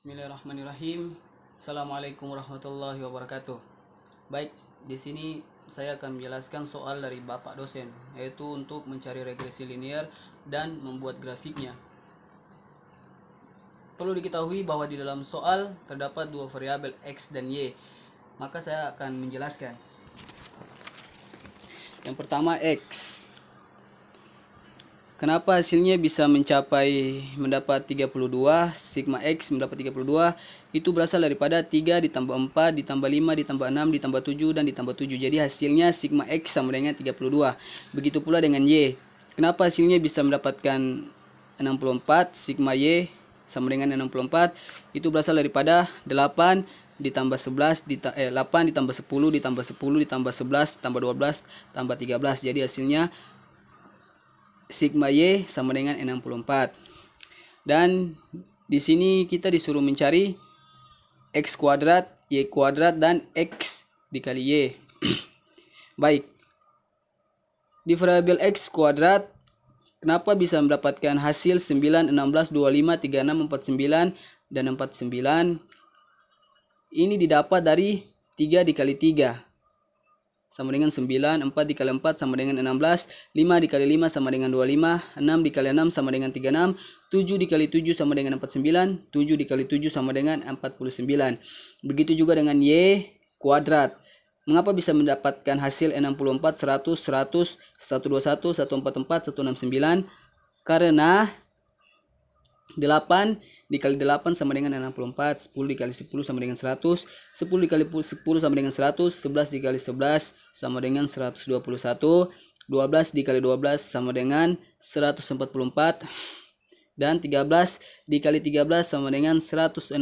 Bismillahirrahmanirrahim. Assalamualaikum warahmatullahi wabarakatuh. Baik, di sini saya akan menjelaskan soal dari Bapak dosen, yaitu untuk mencari regresi linear dan membuat grafiknya. Perlu diketahui bahwa di dalam soal terdapat dua variabel X dan Y. Maka saya akan menjelaskan. Yang pertama X. Kenapa hasilnya bisa mendapat 32, sigma X mendapat 32, itu berasal daripada 3 ditambah 4 ditambah 5 ditambah 6 ditambah 7 dan ditambah 7. Jadi hasilnya sigma X sama dengan 32. Begitu pula dengan Y. Kenapa hasilnya bisa mendapatkan 64, sigma Y sama dengan 64, itu berasal daripada 8 ditambah 11 8 ditambah 10 ditambah 10 ditambah 11 tambah 12 tambah 13. Jadi hasilnya sigma Y sama dengan 64. Dan di sini kita disuruh mencari X kuadrat, Y kuadrat, dan X dikali Y. Baik. Di variabel X kuadrat, kenapa bisa mendapatkan hasil 9, 16, 25, 36, 49, dan 49? Ini didapat dari 3 dikali 3. Sama dengan 9, 4 dikali 4 sama dengan 16, 5 dikali 5 sama dengan 25, 6 dikali 6 sama dengan 36, 7 dikali 7 sama dengan 49, 7 dikali 7 sama dengan 49. Begitu juga dengan Y kuadrat. Mengapa bisa mendapatkan hasil 64, 100, 100, 121, 144, 169? Karena 8 dikali 8 sama dengan 64, 10 dikali 10 sama dengan 100, 10 dikali 10 sama dengan 100, 11 dikali 11 sama dengan 121, 12 dikali 12 sama dengan 144, dan 13 dikali 13 sama dengan 169.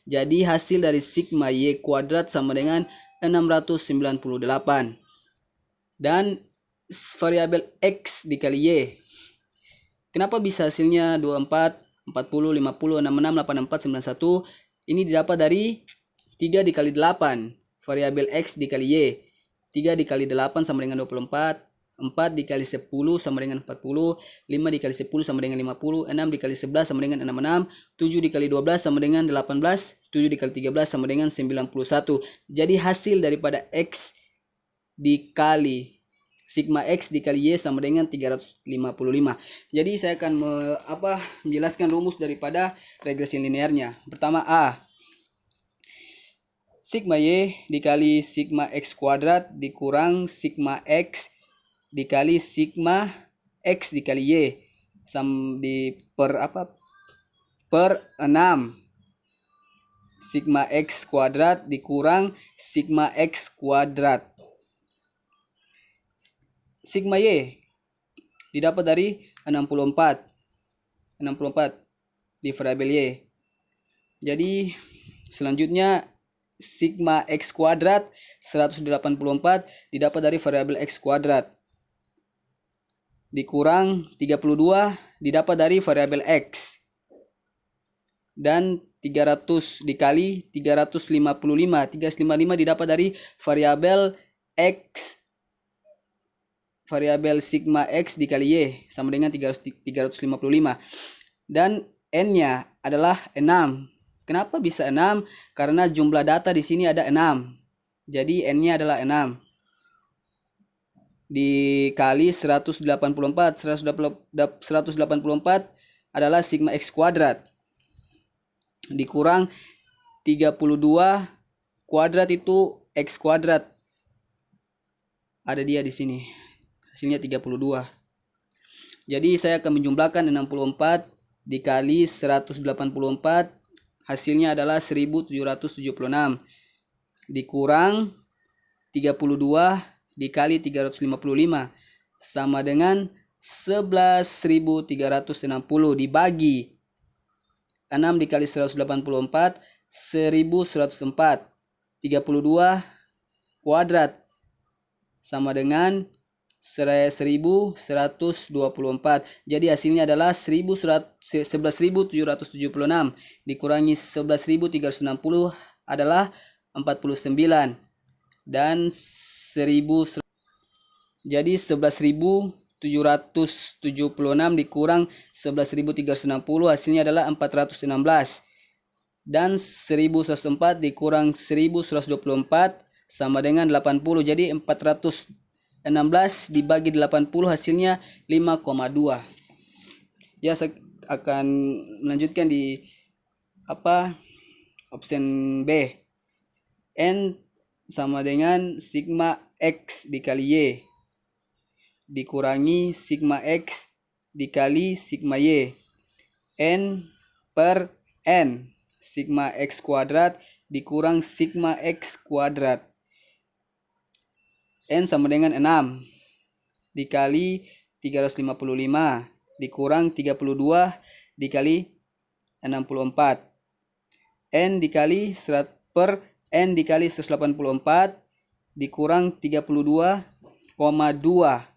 Jadi hasil dari sigma Y kuadrat sama dengan 698. Dan variabel X dikali Y. Kenapa bisa hasilnya 24, 40, 50, 66, 84, 91? Ini didapat dari 3 dikali 8. Variabel X dikali Y. 3 dikali 8 sama dengan 24. 4 dikali 10 sama dengan 40. 5 dikali 10 sama dengan 50. 6 dikali 11 sama dengan 66. 7 dikali 12 sama dengan 18. 7 dikali 13 sama dengan 91. Jadi hasil daripada X dikali sigma X dikali Y sama dengan 355. Jadi saya akan menjelaskan rumus daripada regresi linearnya. Pertama A. Sigma Y dikali sigma X kuadrat dikurang sigma X dikali sigma X dikali Y per 6. Sigma X kuadrat dikurang sigma X kuadrat. Sigma Y didapat dari 64 di variabel Y. Jadi selanjutnya sigma X kuadrat 184 didapat dari variabel X kuadrat dikurang 32 didapat dari variabel X, dan 300 dikali 355 didapat dari variabel X, variabel sigma X dikali Y sama dengan 355, dan N-nya adalah 6. Kenapa bisa 6? Karena jumlah data di sini ada 6. Jadi N-nya adalah 6 dikali 184 adalah sigma X kuadrat dikurang 32 kuadrat itu X kuadrat, ada dia di sini. Hasilnya 32. Jadi saya akan menjumlahkan 64 dikali 184. Hasilnya adalah 1776. Dikurang 32 dikali 355. Sama dengan 11.360 dibagi 6 dikali 184. 1104. 32 kuadrat sama dengan 1124. Jadi hasilnya adalah 11.776 dikurangi 11.360 adalah 49, dan 1000. Jadi 11.776 dikurang 11.360 hasilnya adalah 416. dan 1104 dikurang 1124 sama dengan 80. Jadi 416 dibagi 80 hasilnya 5,2. Ya, saya akan melanjutkan di option B. N sama dengan sigma X dikali Y dikurangi sigma X dikali sigma Y. N per N, sigma X kuadrat dikurang sigma X kuadrat. N sama dengan 6 dikali 355 dikurang 32 dikali 64. N dikali per N dikali 184 dikurang 32,2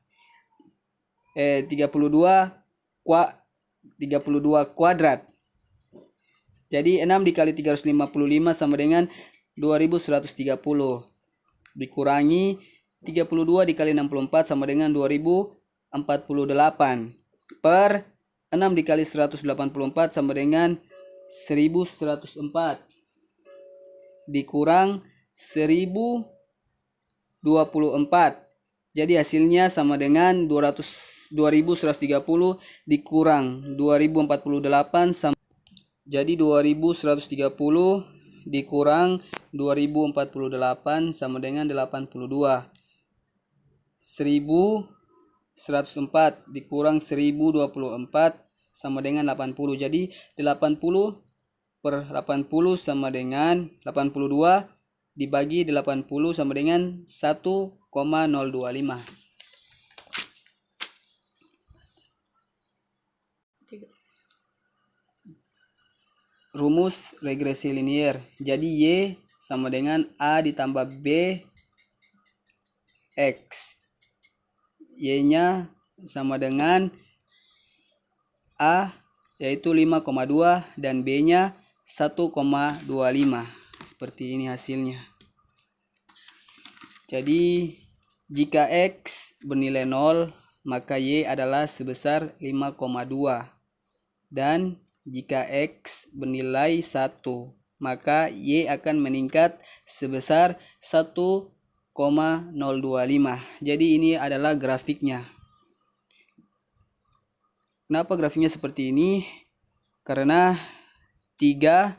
32 kuadrat. Jadi 6 dikali 355 sama dengan 2130 dikurangi 32 dikali 64 sama dengan 2048 per 6 dikali 184 sama dengan 1104 dikurang 1024. Jadi hasilnya sama dengan 2130 dikurang 2048 sama. Jadi 2130 dikurang 2048 sama dengan 82. 1104 dikurang 1024 sama dengan 80. Jadi 80 per 80 sama dengan 82 dibagi 80 sama dengan 1,025. Rumus regresi linier. Jadi Y sama dengan A ditambah B X. Y-nya sama dengan A yaitu 5,2 dan B-nya 1,25. Seperti ini hasilnya. Jadi jika X bernilai 0, maka Y adalah sebesar 5,2. Dan jika X bernilai 1, maka Y akan meningkat sebesar 1,025. Jadi ini adalah grafiknya. Kenapa grafiknya seperti ini? Karena 3/8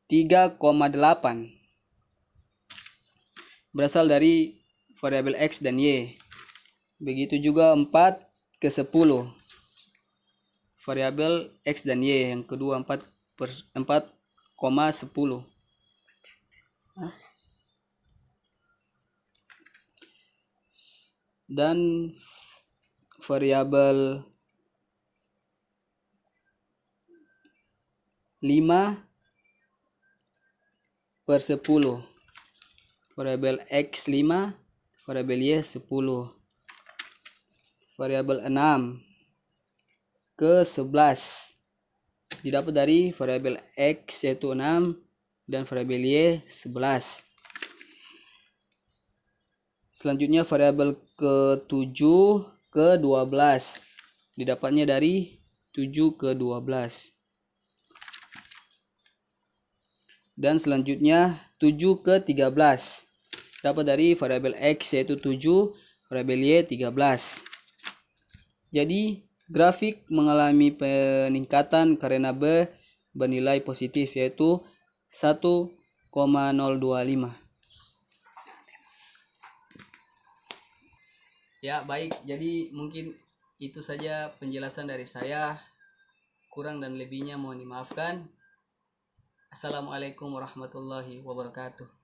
3,8 berasal dari variabel X dan Y. Begitu juga 4/10 variabel X dan Y. Yang kedua 4,10. Dan variabel 5/10 variabel X 5, variabel Y 10. Variabel 6/11 didapat dari variabel X yaitu 6 dan variabel Y 11. Selanjutnya variabel ke-7 ke-12 didapatnya dari 7 ke 12. Dan selanjutnya 7 ke 13 dapat dari variabel X yaitu 7, variabel Y 13. Jadi grafik mengalami peningkatan karena B bernilai positif yaitu 1,025. Ya, baik. Jadi mungkin itu saja penjelasan dari saya. Kurang dan lebihnya mohon dimaafkan. Assalamualaikum warahmatullahi wabarakatuh.